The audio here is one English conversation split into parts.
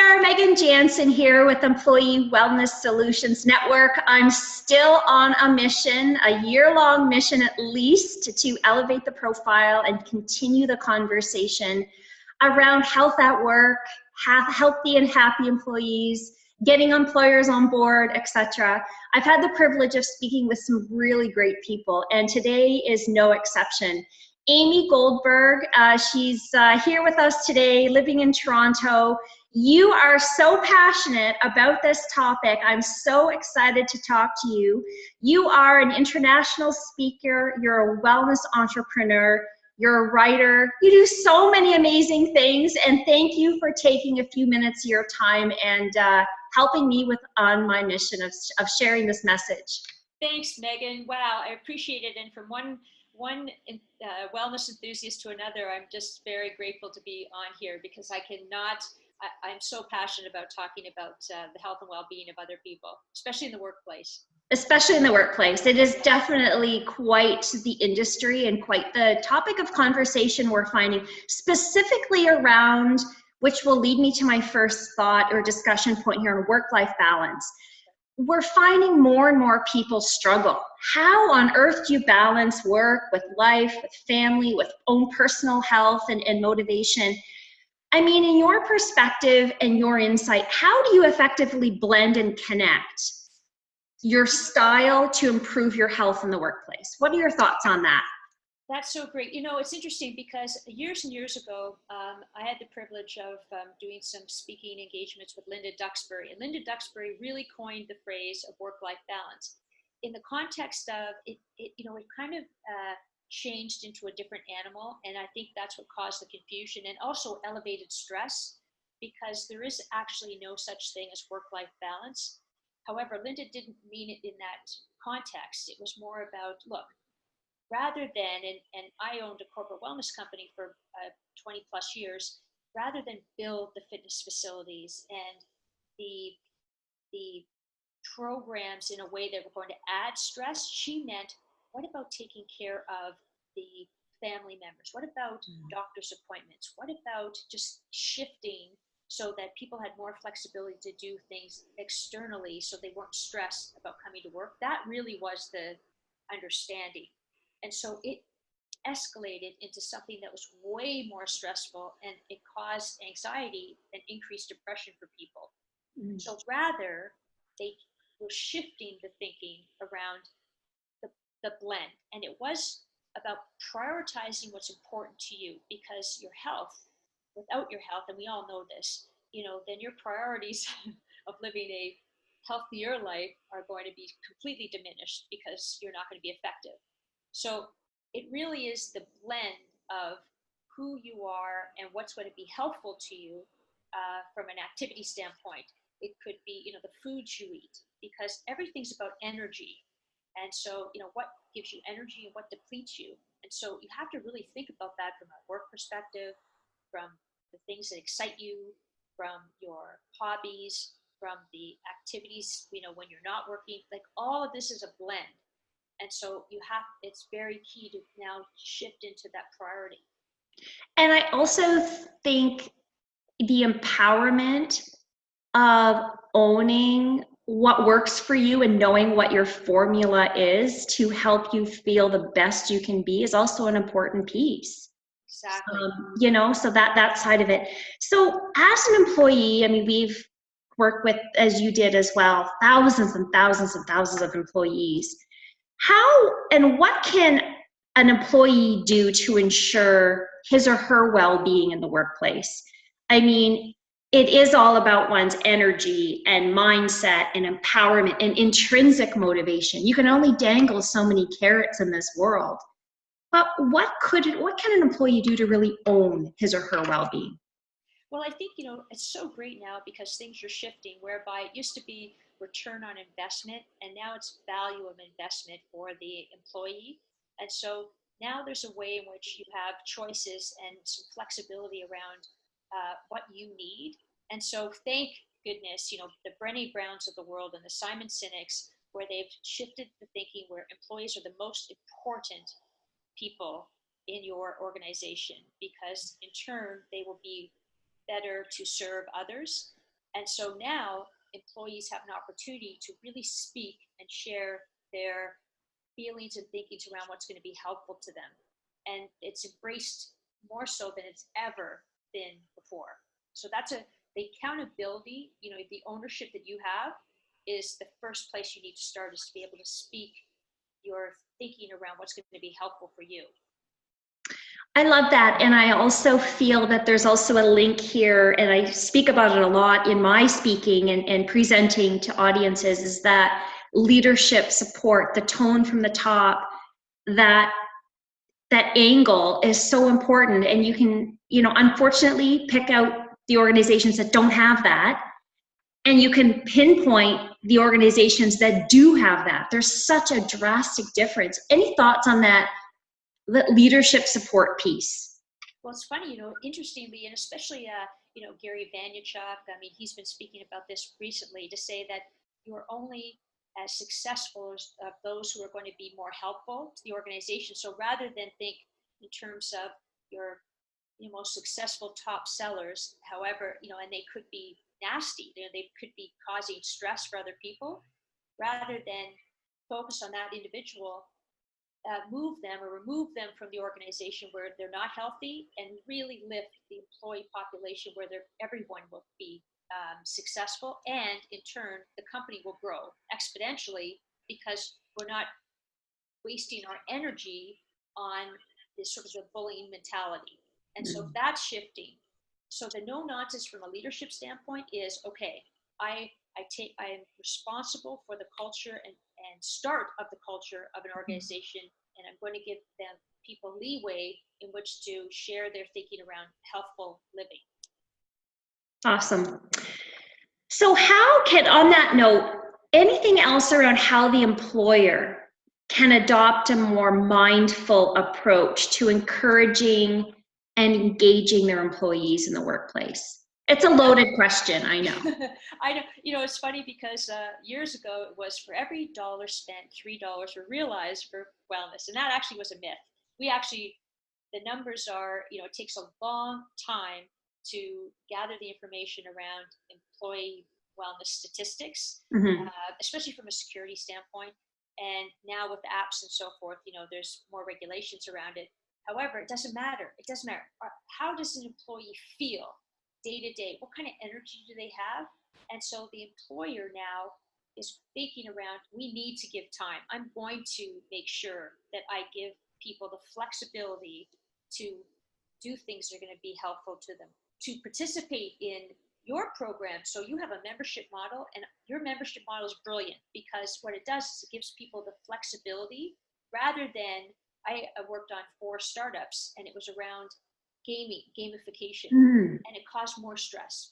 there, Megan Jansen here with Employee Wellness Solutions Network. I'm still on a mission, a year-long mission at least, to elevate the profile and continue the conversation around health at work, healthy and happy employees, getting employers on board, etc. I've had the privilege of speaking with some really great people, and today is no exception. Amy Goldberg, she's here with us today, living in Toronto. You are so passionate about this topic. I'm so excited to talk to you. You are an international speaker, you're a wellness entrepreneur, you're a writer, you do so many amazing things, and thank you for taking a few minutes of your time and helping me on my mission of sharing this message. Thanks, Megan. Wow, I appreciate it. And from one wellness enthusiast to another, I'm just very grateful to be on here because I'm so passionate about talking about the health and well-being of other people, especially in the workplace. Especially in the workplace. It is definitely quite the industry and quite the topic of conversation we're finding, specifically around, which will lead me to my first thought or discussion point here on work-life balance. We're finding more and more people struggle. How on earth do you balance work with life, with family, with own personal health and motivation? I mean, in your perspective and your insight, how do you effectively blend and connect your style to improve your health in the workplace? What are your thoughts on that? That's so great. You know, it's interesting because years and years ago, I had the privilege of doing some speaking engagements with Linda Duxbury. And Linda Duxbury really coined the phrase of work-life balance. In the context of it kind of changed into a different animal. And I think that's what caused the confusion and also elevated stress because there is actually no such thing as work-life balance. However, Linda didn't mean it in that context. It was more about, look, rather than, and I owned a corporate wellness company for 20 plus years, rather than build the fitness facilities and the programs in a way that were going to add stress, she meant, what about taking care of the family members? What about doctor's appointments? What about just shifting so that people had more flexibility to do things externally so they weren't stressed about coming to work? That really was the understanding. And so it escalated into something that was way more stressful, and it caused anxiety and increased depression for people. So rather, they were shifting the thinking around the blend. And it was about prioritizing what's important to you, because your health, without your health, and we all know this, then your priorities of living a healthier life are going to be completely diminished because you're not going to be effective. So it really is the blend of who you are and what's going to be helpful to you from an activity standpoint. It could be, the foods you eat, because everything's about energy. And so, what gives you energy and what depletes you. And so you have to really think about that from a work perspective, from the things that excite you, from your hobbies, from the activities, when you're not working. Like, all of this is a blend. And so it's very key to now shift into that priority. And I also think the empowerment of owning what works for you and knowing what your formula is to help you feel the best you can be is also an important piece. Exactly. So that side of it. So as an employee, I mean, we've worked with, as you did as well, thousands and thousands and thousands of employees. How and what can an employee do to ensure his or her well-being in the workplace? I mean, it is all about one's energy and mindset and empowerment and intrinsic motivation. You can only dangle so many carrots in this world. But what can an employee do to really own his or her well-being? Well, I think, it's so great now because things are shifting, whereby it used to be return on investment, and now it's value of investment for the employee. And so now there's a way in which you have choices and some flexibility around what you need. And so thank goodness, the Brené Browns of the world and the Simon Sinek's, where they've shifted the thinking where employees are the most important people in your organization, because in turn they will be better to serve others. And so now employees have an opportunity to really speak and share their feelings and thinkings around what's going to be helpful to them. And it's embraced more so than it's ever been before. So that's the accountability, the ownership that you have is the first place you need to start, is to be able to speak your thinking around what's going to be helpful for you. I love that. And I also feel that there's also a link here, and I speak about it a lot in my speaking and presenting to audiences, is that leadership support, the tone from the top, that angle is so important. And you can, unfortunately pick out the organizations that don't have that, and you can pinpoint the organizations that do have that. There's such a drastic difference. Any thoughts on that leadership support piece? Well, it's funny, interestingly, and especially, Gary Vaynerchuk, he's been speaking about this recently, to say that you're only as successful as those who are going to be more helpful to the organization. So rather than think in terms of your most successful top sellers, however, and they could be nasty, they could be causing stress for other people, rather than focus on that individual, move them or remove them from the organization where they're not healthy, and really lift the employee population where everyone will be successful, and in turn the company will grow exponentially, because we're not wasting our energy on this sort of a bullying mentality. And so that's shifting. So the no nonsense from a leadership standpoint is, okay, I am responsible for the culture and start of the culture of an organization, and I'm going to give them people leeway in which to share their thinking around healthful living. Awesome. So how can, on that note, anything else around how the employer can adopt a more mindful approach to encouraging and engaging their employees in the workplace? It's a loaded question, I know. I know. It's funny because years ago it was for every $1 spent, $3 were realized for wellness, and that actually was a myth. The numbers are, it takes a long time to gather the information around employee wellness statistics, especially from a security standpoint. And now with the apps and so forth, there's more regulations around it. However, it doesn't matter. It doesn't matter. How does an employee feel day to day? What kind of energy do they have? And so the employer now is thinking around, we need to give time. I'm going to make sure that I give people the flexibility to do things that are going to be helpful to them, to participate in your program. So you have a membership model, and your membership model is brilliant, because what it does is it gives people the flexibility, rather than, I worked on 4 startups, and it was around gamification, and it caused more stress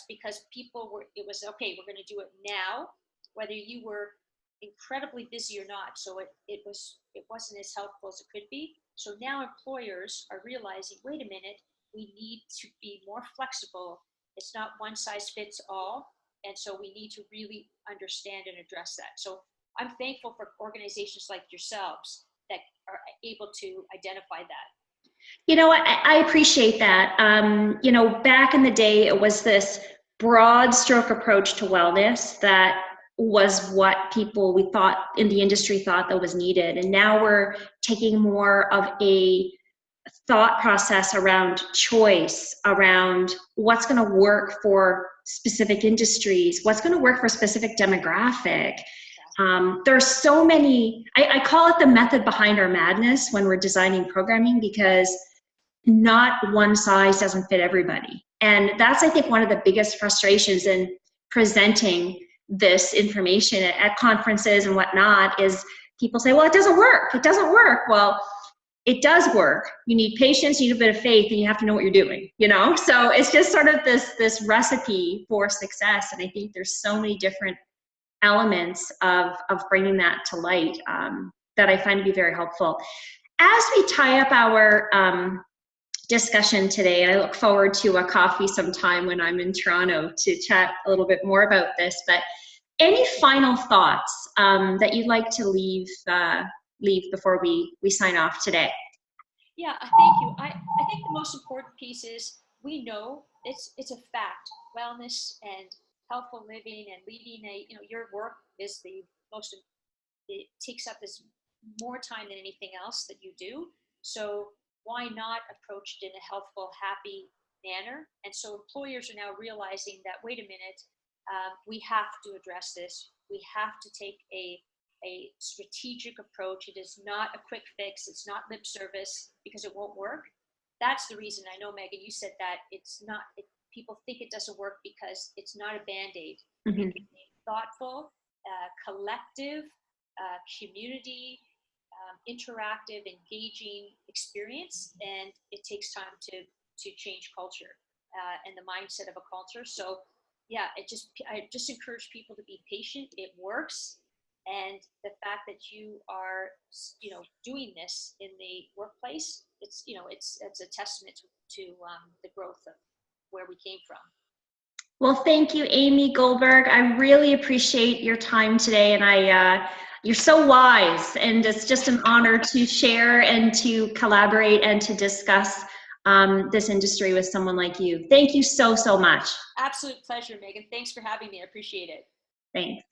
because it was, okay, we're going to do it now, whether you were incredibly busy or not. So it wasn't as helpful as it could be. So now employers are realizing, wait a minute, we need to be more flexible. It's not one size fits all. And so we need to really understand and address that. So I'm thankful for organizations like yourselves that are able to identify that. I appreciate that. Back in the day, it was this broad stroke approach to wellness that was what we thought in the industry thought that was needed. And now we're taking more of a thought process around choice, around what's going to work for specific industries, what's going to work for a specific demographic. There's so many, I call it the method behind our madness when we're designing programming, because not one size doesn't fit everybody. And that's, I think, one of the biggest frustrations in presenting this information at conferences and whatnot, is people say, well, it doesn't work. It doesn't work. Well, it does work. You need patience, you need a bit of faith, and you have to know what you're doing, So it's just sort of this recipe for success. And I think there's so many different elements of bringing that to light that I find to be very helpful. As we tie up our discussion today, and I look forward to a coffee sometime when I'm in Toronto to chat a little bit more about this, but any final thoughts that you'd like to leave before we sign off today? Yeah, thank you. I think the most important piece is we know it's a fact. Wellness and healthful living and leading your work is the most, it takes up this more time than anything else that you do. So why not approach it in a healthful, happy manner? And so employers are now realizing that, wait a minute, we have to address this. We have to take a strategic approach. It is not a quick fix. It's not lip service because it won't work. That's the reason. I know, Megan, you said that it's not, people think it doesn't work because it's not a Band-Aid. Mm-hmm. It's a thoughtful, collective, community, interactive, engaging experience, and it takes time to change culture and the mindset of a culture. So yeah, I just encourage people to be patient. It works. And the fact that you are, doing this in the workplace, it's a testament to the growth of where we came from. Well, thank you, Amy Goldberg. I really appreciate your time today, and you're so wise, and it's just an honor to share and to collaborate and to discuss this industry with someone like you. Thank you so, so much. Absolute pleasure, Megan. Thanks for having me. I appreciate it. Thanks.